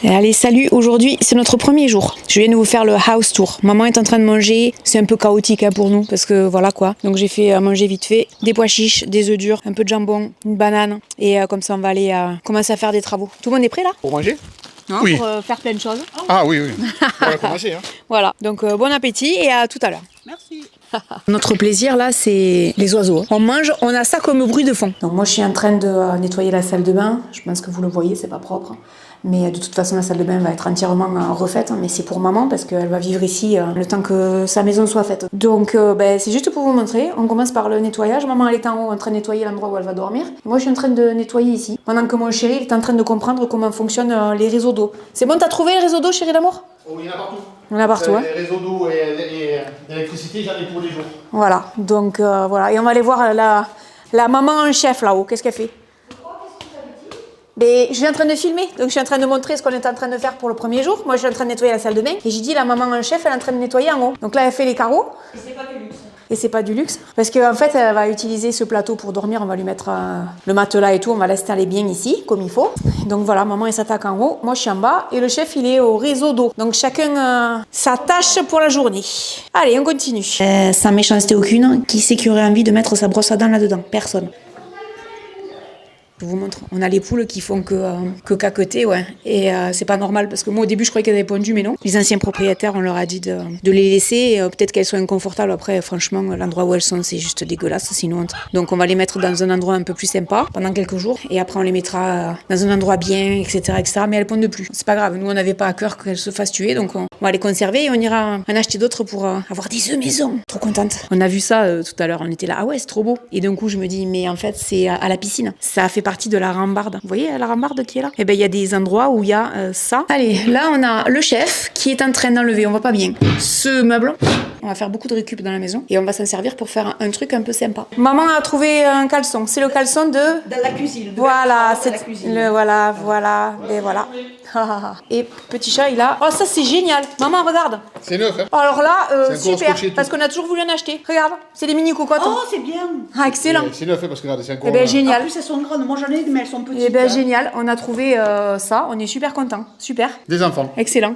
Et allez, salut, aujourd'hui c'est notre premier jour. Je viens de vous faire le house tour. Maman est en train de manger, c'est un peu chaotique pour nous parce que voilà quoi. Donc j'ai fait à manger vite fait, des pois chiches, des œufs durs, un peu de jambon, une banane et comme ça on va aller commencer à faire des travaux. Tout le monde est prêt là? Pour manger? Non, oui. Pour faire plein de choses. Ah oui, oui. On va commencer. Hein. Voilà, donc bon appétit et à tout à l'heure. Merci. Notre plaisir là, c'est les oiseaux. On mange, on a ça comme bruit de fond. Donc moi je suis en train de nettoyer la salle de bain. Je pense que vous le voyez, c'est pas propre. Mais de toute façon la salle de bain va être entièrement refaite. Mais c'est pour maman parce qu'elle va vivre ici le temps que sa maison soit faite. Donc c'est juste pour vous montrer. On commence par le nettoyage. Maman elle est en haut en train de nettoyer l'endroit où elle va dormir. Moi je suis en train de nettoyer ici. Pendant que mon chéri est en train de comprendre comment fonctionnent les réseaux d'eau. C'est bon, t'as trouvé les réseaux d'eau, chéri d'amour? Oh, il y en a partout. Il y en a partout, hein. Les réseaux d'eau et d'électricité, j'en ai pour des jours. Voilà, donc voilà. Et on va aller voir la maman en chef là-haut. Qu'est-ce qu'elle fait? Mais je suis en train de filmer, donc je suis en train de montrer ce qu'on est en train de faire pour le premier jour. Moi, je suis en train de nettoyer la salle de bain et j'ai dit la maman en chef, elle est en train de nettoyer en haut. Donc là, elle fait les carreaux. Et c'est pas du luxe. Et c'est pas du luxe, parce qu'en fait, elle va utiliser ce plateau pour dormir. On va lui mettre le matelas et tout. On va l'installer bien ici, comme il faut. Donc voilà, maman elle s'attaque en haut, moi je suis en bas et le chef il est au réseau d'eau. Donc chacun sa tâche pour la journée. Allez, on continue. Sans méchanceté aucune, qui c'est qui aurait envie de mettre sa brosse à dents là-dedans? Personne. Je vous montre, on a les poules qui font que caqueter, ouais. Et c'est pas normal parce que moi au début je croyais qu'elles avaient pondu, mais non. Les anciens propriétaires, on leur a dit de les laisser. Peut-être qu'elles sont inconfortables. Après, franchement, l'endroit où elles sont, c'est juste dégueulasse, sinon. Donc on va les mettre dans un endroit un peu plus sympa pendant quelques jours. Et après on les mettra dans un endroit bien, etc., etc. Mais elles pondent plus. C'est pas grave. Nous on n'avait pas à cœur qu'elles se fassent tuer, donc on va les conserver et on ira en acheter d'autres pour avoir des œufs maison. Trop contente. On a vu ça tout à l'heure. On était là, ah ouais, c'est trop beau. Et d'un coup je me dis, mais en fait c'est à la piscine. Ça fait partie de la rambarde. Vous voyez la rambarde qui est là? Eh ben il y a des endroits où il y a ça. Allez, là on a le chef qui est en train d'enlever, on voit pas bien, ce meuble. On va faire beaucoup de récup dans la maison et on va s'en servir pour faire un truc un peu sympa. Maman a trouvé un caleçon. C'est le caleçon de... Dans la cuisine. Voilà, c'est c'est la cuisine. voilà, et voilà. Et petit chat, il a... Oh, ça c'est génial. Maman, regarde. C'est neuf, hein? Alors là, C'est encore super, scotché, tout. parce qu'on a toujours voulu en acheter. Regarde, c'est des mini cocottes. Oh, c'est bien. Ah, excellent. C'est neuf, hein, parce que regardez, c'est encore... Eh ben En génial. plus, elles sont grandes. Moi, j'en ai, mais elles sont petites. Eh ben hein. génial, on a trouvé ça, on est super contents. Super. Des enfants. Excellent.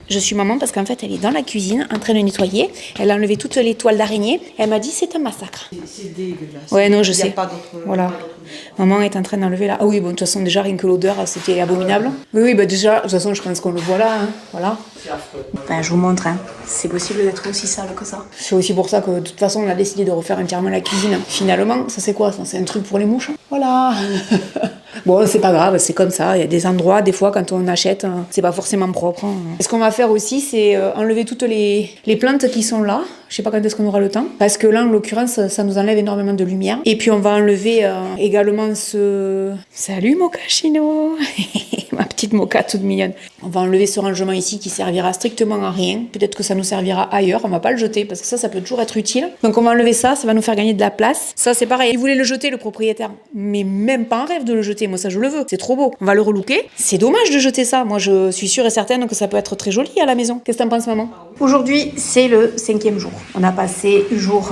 Je suis maman parce qu'en fait, elle est dans la cuisine en train de nettoyer. Elle a enlevé toutes les toiles d'araignée. Elle m'a dit c'est un massacre. C'est dégueulasse. Ouais, non, je Il y a sais. pas d'autre- Voilà. pas d'autre- Maman est en train d'enlever là. Ah oui, bon, de toute façon, déjà, rien que l'odeur, c'était abominable. Oui, bah déjà, de toute façon, je pense qu'on le voit là. Hein. Voilà. C'est affreux. Ben, je vous montre. Hein. C'est possible d'être aussi sale que ça. C'est aussi pour ça que, de toute façon, on a décidé de refaire entièrement la cuisine. Finalement, ça c'est quoi ça? C'est un truc pour les mouches. Voilà. Bon, c'est pas grave, c'est comme ça. Il y a des endroits, des fois, quand on achète, c'est pas forcément propre. Hein. Et ce qu'on va faire aussi, c'est enlever toutes les plantes qui sont là. Je sais pas quand est-ce qu'on aura le temps. Parce que là, en l'occurrence, ça nous enlève énormément de lumière. Et puis, on va enlever également ce... Salut, Mocachino. Ma petite Mocha toute mignonne. On va enlever ce rangement ici qui servira strictement à rien. Peut-être que ça nous servira ailleurs. On va pas le jeter parce que ça peut toujours être utile. Donc, on va enlever ça. Ça va nous faire gagner de la place. Ça, c'est pareil. Il voulait le jeter, le propriétaire. Mais même pas un rêve de le jeter. Moi, ça, je le veux. C'est trop beau. On va le relooker. C'est dommage de jeter ça. Moi, je suis sûre et certaine que ça peut être très joli à la maison. Qu'est-ce que t'en penses, maman? Aujourd'hui, c'est le 5e jour. On a passé jour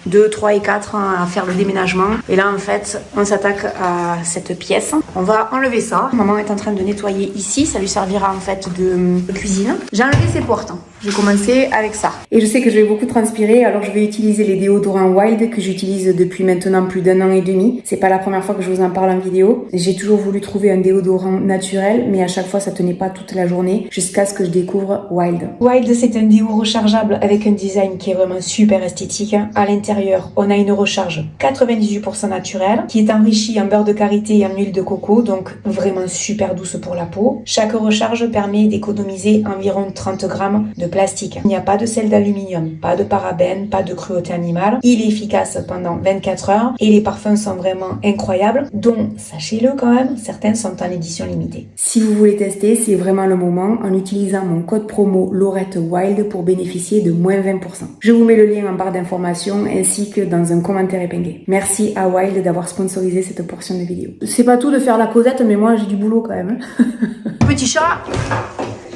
2, 3 et 4 à faire le déménagement. Et là, en fait, on s'attaque à cette pièce. On va enlever ça. Maman est en train de nettoyer ici. Ça lui servira en fait de cuisine. J'ai enlevé ses portes. J'ai commencé avec ça. Et je sais que je vais beaucoup transpirer, alors je vais utiliser les déodorants Wild que j'utilise depuis maintenant plus d'1 an et demi. C'est pas la première fois que je vous en parle en vidéo. J'ai toujours voulu trouver un déodorant naturel, mais à chaque fois ça tenait pas toute la journée jusqu'à ce que je découvre Wild. Wild, c'est un déo rechargeable avec un design qui est vraiment super esthétique. À l'intérieur, on a une recharge 98% naturelle qui est enrichie en beurre de karité et en huile de coco, donc vraiment super douce pour la peau. Chaque recharge permet d'économiser environ 30 grammes de plastique. Il n'y a pas de sel d'aluminium, pas de parabènes, pas de cruauté animale. Il est efficace pendant 24 heures et les parfums sont vraiment incroyables, dont, sachez-le quand même, certains sont en édition limitée. Si vous voulez tester, c'est vraiment le moment en utilisant mon code promo Laurette Wild pour bénéficier de moins 20%. Je vous mets le lien en barre d'informations ainsi que dans un commentaire épinglé. Merci à Wild d'avoir sponsorisé cette portion de vidéo. C'est pas tout de faire la causette, mais moi j'ai du boulot quand même. Petit chat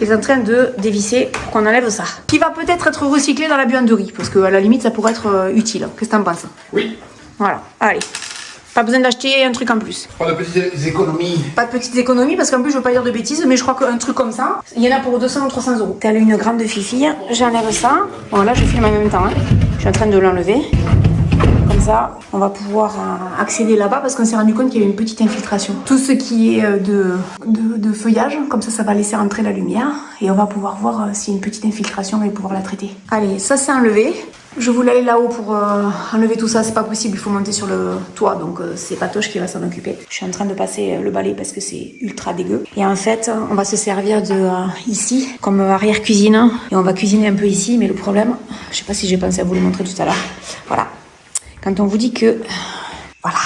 est en train de dévisser pour qu'on enlève ça. Qui va peut-être être recyclé dans la buanderie, parce qu'à la limite ça pourrait être utile. Qu'est-ce que t'en penses? Oui. Voilà, allez. Pas besoin d'acheter un truc en plus. Pas de petites économies. Pas de petites économies parce qu'en plus je veux pas dire de bêtises, mais je crois qu'un truc comme ça, il y en a pour 200 ou 300 euros. T'as une grande fifille, j'enlève ça. Bon là je filme en même temps, hein. Je suis en train de l'enlever. Comme ça, on va pouvoir accéder là-bas parce qu'on s'est rendu compte qu'il y avait une petite infiltration. Tout ce qui est de feuillage, comme ça va laisser entrer la lumière et on va pouvoir voir s'il y a une petite infiltration et pouvoir la traiter. Allez, ça c'est enlevé. Je voulais aller là-haut pour enlever tout ça, c'est pas possible, il faut monter sur le toit, donc c'est Patoche qui va s'en occuper. Je suis en train de passer le balai parce que c'est ultra dégueu. Et en fait, on va se servir de ici comme arrière-cuisine et on va cuisiner un peu ici, mais le problème, je sais pas si j'ai pensé à vous le montrer tout à l'heure. Voilà. Quand on vous dit que... Voilà.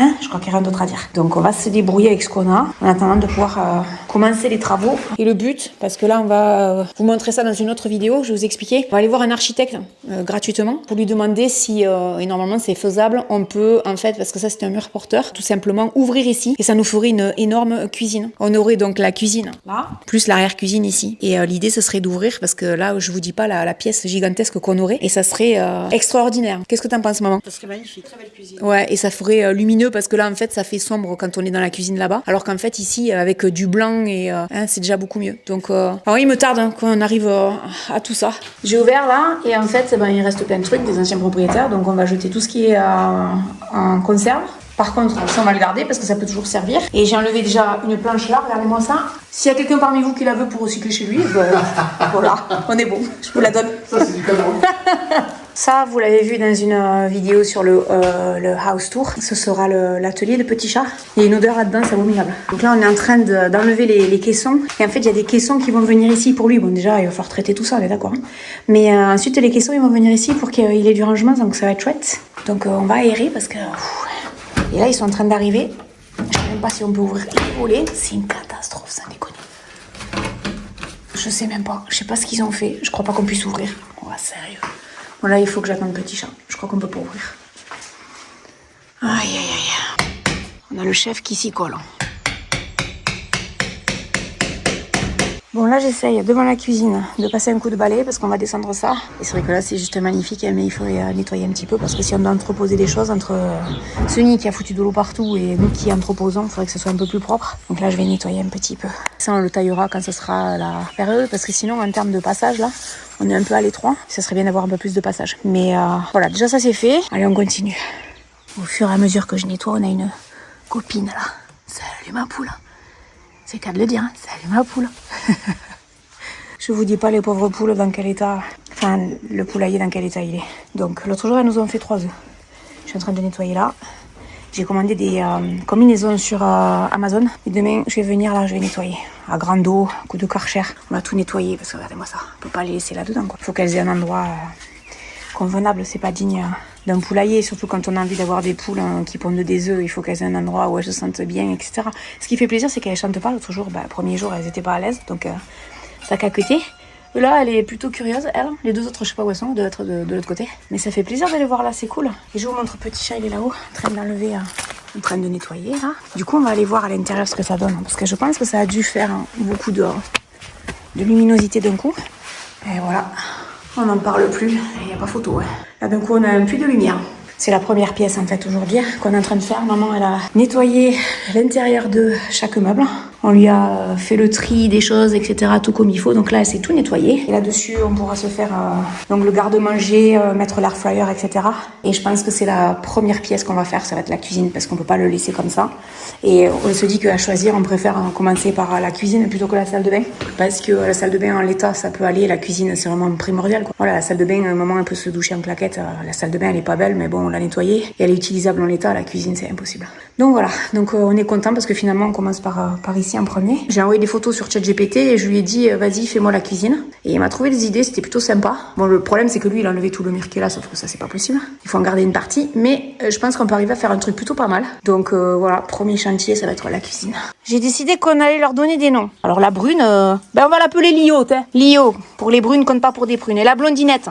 Hein, je crois qu'il n'y a rien d'autre à dire. Donc on va se débrouiller avec ce qu'on a en attendant de pouvoir commencer les travaux. Et le but, parce que là on va vous montrer ça dans une autre vidéo, je vais vous expliquer. On va aller voir un architecte gratuitement pour lui demander si, et normalement c'est faisable, on peut en fait, parce que ça c'est un mur porteur, tout simplement ouvrir ici et ça nous ferait une énorme cuisine. On aurait donc la cuisine là, plus l'arrière-cuisine ici. Et l'idée ce serait d'ouvrir parce que là je vous dis pas la pièce gigantesque qu'on aurait et ça serait extraordinaire. Qu'est-ce que t'en penses maman? Ça serait magnifique, très belle cuisine. Ouais, et ça ferait lumineux parce que là en fait ça fait sombre quand on est dans la cuisine là-bas, alors qu'en fait ici avec du blanc et c'est déjà beaucoup mieux. Donc alors il me tarde qu'on arrive à tout ça. J'ai ouvert là et en fait il reste plein de trucs des anciens propriétaires, donc on va jeter tout ce qui est en conserve. Par contre, ça on va le garder parce que ça peut toujours servir. Et j'ai enlevé déjà une planche là, regardez-moi ça. S'il y a quelqu'un parmi vous qui la veut pour recycler chez lui, voilà, on est bon, je vous la donne. Ça, c'est du cadeau. Ça, vous l'avez vu dans une vidéo sur le house tour. Ce sera l'atelier de Petit Chat. Il y a une odeur là-dedans, c'est abominable. Donc là, on est en train d'enlever les caissons. Et en fait, il y a des caissons qui vont venir ici pour lui. Bon, déjà, il va falloir traiter tout ça, on est d'accord. Hein. Mais ensuite, les caissons, ils vont venir ici pour qu'il ait du rangement, donc ça va être chouette. Donc on va aérer parce que... Et là, ils sont en train d'arriver. Je ne sais même pas si on peut ouvrir les volets. C'est une catastrophe, ça déconne. Je sais même pas. Je sais pas ce qu'ils ont fait. Je crois pas qu'on puisse ouvrir. Oh, sérieux. Bon là, il faut que j'attende Petit Chat. Je crois qu'on peut pas ouvrir. Aïe, aïe, aïe. On a le chef qui s'y colle. Bon là, j'essaye devant la cuisine de passer un coup de balai parce qu'on va descendre ça. Et c'est vrai que là, c'est juste magnifique, mais il faudrait nettoyer un petit peu parce que si on doit entreposer des choses entre ce nid qui a foutu de l'eau partout et nous qui entreposons, il faudrait que ce soit un peu plus propre. Donc là, je vais nettoyer un petit peu. Ça, on le taillera quand ce sera la période parce que sinon, en termes de passage, là, on est un peu à l'étroit. Ça serait bien d'avoir un peu plus de passage. Mais voilà, déjà ça c'est fait. Allez, on continue. Au fur et à mesure que je nettoie, on a une copine là. Salut ma poule. C'est qu'à de le dire, hein. Salut ma poule. Je vous dis pas les pauvres poules dans quel état... Enfin, le poulailler dans quel état il est. Donc l'autre jour, elles nous ont fait 3 œufs. Je suis en train de nettoyer là. J'ai commandé des combinaisons sur Amazon. Et demain, je vais venir là, je vais nettoyer. À grande eau, coup de Karcher. On va tout nettoyer parce que regardez-moi ça. On peut pas les laisser là-dedans, quoi. Il faut qu'elles aient un endroit convenable. C'est pas digne d'un poulailler. Surtout quand on a envie d'avoir des poules qui pondent des œufs. Il faut qu'elles aient un endroit où elles se sentent bien, etc. Ce qui fait plaisir, c'est qu'elles chantent pas. L'autre jour, premier jour, elles étaient pas à l'aise. Donc, ça caquetait. Là, elle est plutôt curieuse, elle. Les 2 autres, je sais pas où elles sont, doivent être de l'autre côté. Mais ça fait plaisir de les voir là, c'est cool. Et je vous montre Petit Chat, il est là-haut, en train d'enlever, en train de nettoyer, là. Du coup, on va aller voir à l'intérieur ce que ça donne. Parce que je pense que ça a dû faire beaucoup de luminosité d'un coup. Et voilà, on n'en parle plus. Il n'y a pas photo, ouais. Là, d'un coup, on a un puits de lumière. C'est la première pièce, en fait, aujourd'hui, qu'on est en train de faire. Maman, elle a nettoyé l'intérieur de chaque meuble. On lui a fait le tri des choses, etc., tout comme il faut. Donc là, elle s'est tout nettoyé. Et là-dessus, on pourra se faire donc le garde-manger, mettre l'air fryer, etc. Et je pense que c'est la première pièce qu'on va faire. Ça va être la cuisine, parce qu'on peut pas le laisser comme ça. Et on se dit qu'à choisir, on préfère commencer par la cuisine plutôt que la salle de bain. Parce que la salle de bain, en l'état, ça peut aller. La cuisine, c'est vraiment primordial, quoi. Voilà, la salle de bain, à un moment, elle peut se doucher en claquette. La salle de bain, elle est pas belle, mais bon, on l'a nettoyée. Et elle est utilisable en l'état. La cuisine, c'est impossible. Donc voilà. Donc on est content parce que finalement, on commence par ici en premier. J'ai envoyé des photos sur ChatGPT et je lui ai dit vas-y, fais-moi la cuisine. Et il m'a trouvé des idées, c'était plutôt sympa. Bon, le problème c'est que lui il a enlevé tout le mur qui est là, sauf que ça c'est pas possible. Il faut en garder une partie, mais je pense qu'on peut arriver à faire un truc plutôt pas mal. Donc voilà, premier chantier, ça va être la cuisine. J'ai décidé qu'on allait leur donner des noms. Alors la brune, on va l'appeler Lio, Lio, pour les brunes compte pas pour des prunes. Et la blondinette,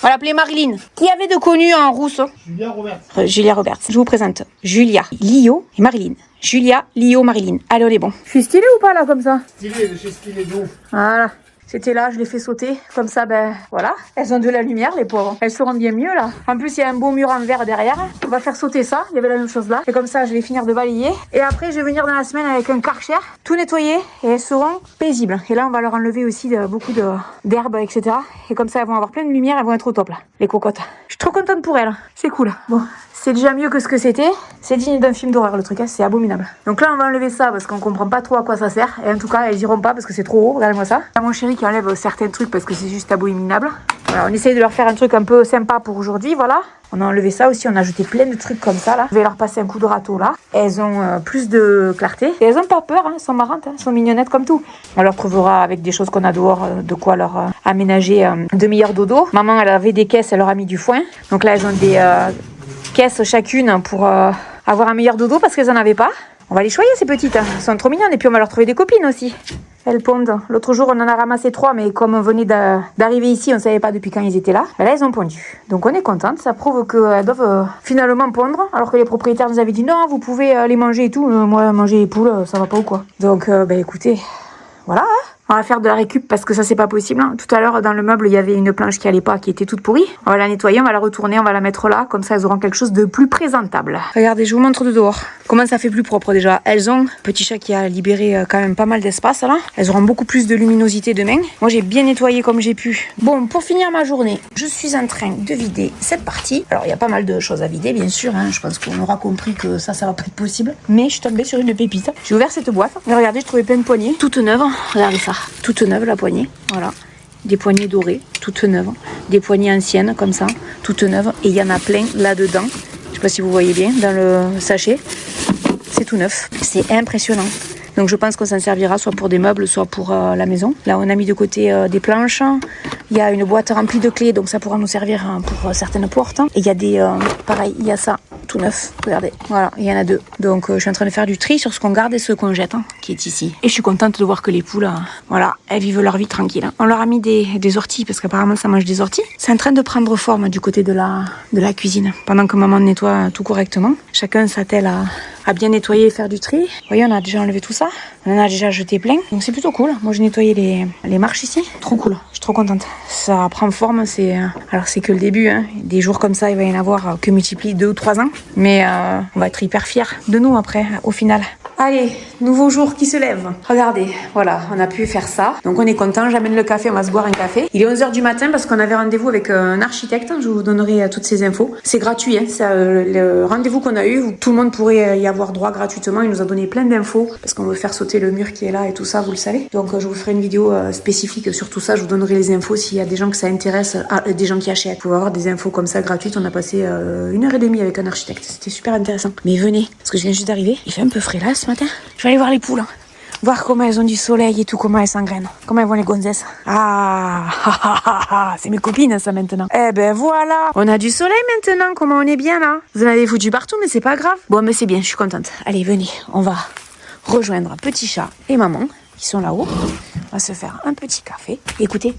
on va l'appeler Marilyn. Qui avait de connu en rousse? Julia Roberts. Julia Roberts. Je vous présente Julia, Lio et Marilyn. Julia, Lio, Marilyn. Allez, on est bon. Je suis stylée ou pas là comme ça? Stylé, de chez Stylé de ouf. Voilà. C'était là, je les fais sauter. Comme ça, ben voilà, elles ont de la lumière, les pauvres. Elles seront bien mieux là. En plus, il y a un beau mur en verre derrière. On va faire sauter ça. Il y avait la même chose là. Et comme ça, je vais finir de balayer. Et après, je vais venir dans la semaine avec un Karcher, tout nettoyer et elles seront paisibles. Et là, on va leur enlever aussi beaucoup d'herbes, etc. Et comme ça, elles vont avoir plein de lumière. Elles vont être au top là, les cocottes. Je suis trop contente pour elles. C'est cool. Bon. C'est déjà mieux que ce que c'était. C'est digne d'un film d'horreur le truc, hein, c'est abominable. Donc là on va enlever ça parce qu'on comprend pas trop à quoi ça sert. Et en tout cas elles iront pas parce que c'est trop haut, regardez-moi ça. Là, mon chéri qui enlève certains trucs parce que c'est juste abominable. Voilà, on essaye de leur faire un truc un peu sympa pour aujourd'hui, voilà. On a enlevé ça aussi, on a jeté plein de trucs comme ça là. Je vais leur passer un coup de râteau là. Elles ont plus de clarté. Et elles ont pas peur, hein, elles sont marrantes, hein, elles sont mignonnettes comme tout. On leur trouvera avec des choses qu'on a dehors, de quoi leur aménager de meilleurs dodo. Maman elle avait des caisses, elle leur a mis du foin. Donc là elles ont des caisses chacune pour avoir un meilleur dodo parce qu'elles en avaient pas. On va les choyer ces petites, elles sont trop mignonnes et puis on va leur trouver des copines aussi. Elles pondent. L'autre jour on en a ramassé 3 mais comme on venait d'arriver ici on savait pas depuis quand ils étaient là. Ben là elles ont pondu. Donc on est contente, ça prouve qu'elles doivent finalement pondre alors que les propriétaires nous avaient dit non vous pouvez les manger et tout. Moi manger les poules ça va pas ou quoi. Donc ben écoutez, voilà hein. On va faire de la récup parce que ça c'est pas possible. Tout à l'heure dans le meuble il y avait une planche qui allait pas, qui était toute pourrie. On va la nettoyer, on va la retourner, on va la mettre là. Comme ça elles auront quelque chose de plus présentable. Regardez, je vous montre de dehors. Comment ça fait plus propre déjà. Elles ont, petit chat qui a libéré quand même pas mal d'espace là. Elles auront beaucoup plus de luminosité demain. Moi j'ai bien nettoyé comme j'ai pu. Bon, pour finir ma journée, je suis en train de vider cette partie. Alors il y a pas mal de choses à vider bien sûr. Hein. Je pense qu'on aura compris que ça va pas être possible. Mais je suis tombée sur une pépite. J'ai ouvert cette boîte. Et regardez, je trouvais plein de poignées. Toutes neuves. Regardez ça. Toute neuve la poignée, voilà. Des poignées dorées, toutes neuves. Des poignées anciennes comme ça, toutes neuves. Et il y en a plein là-dedans. Je sais pas si vous voyez bien dans le sachet. C'est tout neuf. C'est impressionnant. Donc je pense qu'on s'en servira soit pour des meubles, soit pour la maison. Là on a mis de côté des planches. Il y a une boîte remplie de clés, donc ça pourra nous servir pour certaines portes. Et il y a des... pareil, il y a ça, tout neuf. Regardez, voilà, il y en a 2. Donc je suis en train de faire du tri sur ce qu'on garde et ce qu'on jette, qui est ici. Et je suis contente de voir que les poules, voilà, elles vivent leur vie tranquille. On leur a mis des orties, parce qu'apparemment ça mange des orties. C'est en train de prendre forme du côté de la cuisine. Pendant que maman nettoie tout correctement, chacun s'attelle à bien nettoyer et faire du tri. Vous voyez, on a déjà enlevé tout ça. On en a déjà jeté plein. Donc c'est plutôt cool. Moi j'ai nettoyé les marches ici. Trop cool. Je suis trop contente. Ça prend forme. Alors c'est que le début. Hein. Des jours comme ça, il va y en avoir que multiplie 2 ou 3 ans. Mais on va être hyper fiers de nous après, au final. Allez, nouveau jour qui se lève. Regardez, voilà, on a pu faire ça. Donc on est content, j'amène le café, on va se boire un café. Il est 11h du matin parce qu'on avait rendez-vous avec un architecte. Je vous donnerai toutes ces infos. C'est gratuit, hein, le rendez-vous qu'on a eu, où tout le monde pourrait y avoir droit gratuitement. Il nous a donné plein d'infos parce qu'on veut faire sauter le mur qui est là et tout ça, vous le savez. Donc je vous ferai une vidéo spécifique sur tout ça. Je vous donnerai les infos s'il y a des gens que ça intéresse, des gens qui achètent. Vous pouvez avoir des infos comme ça gratuites. On a passé 1h30 avec un architecte. C'était super intéressant. Mais venez, parce que je viens juste d'arriver. Il fait un peu frais là ce matin. Je vais aller voir les poules. Voir comment elles ont du soleil et tout, comment elles s'engrainent. Comment elles vont les gonzesses. C'est mes copines ça maintenant. Eh ben voilà, on a du soleil maintenant, comment on est bien là. Vous en avez foutu partout mais c'est pas grave. Bon mais c'est bien, je suis contente. Allez venez, on va rejoindre Petit Chat et Maman qui sont là-haut. On va se faire un petit café. Écoutez.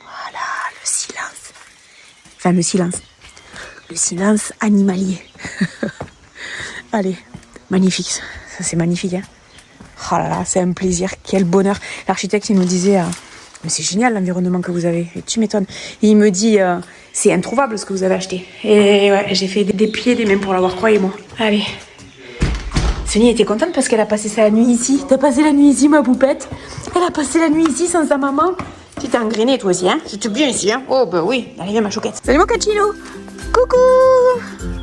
Voilà, le silence. Enfin le silence. Le silence animalier. Allez, magnifique, ça c'est magnifique. Hein. Oh là là, c'est un plaisir, quel bonheur. L'architecte il nous disait, mais c'est génial l'environnement que vous avez, et tu m'étonnes. Il me dit, c'est introuvable ce que vous avez acheté. Et ouais, j'ai fait des pieds, des mains pour l'avoir, croyez-moi. Allez. Sonia était contente parce qu'elle a passé sa nuit ici. T'as passé la nuit ici ma poupette. Elle a passé la nuit ici sans sa maman. Tu t'es engrainée toi aussi, hein. C'était bien ici, hein. Oh bah oui, allez viens ma chouquette. Salut mon cachino. Coucou.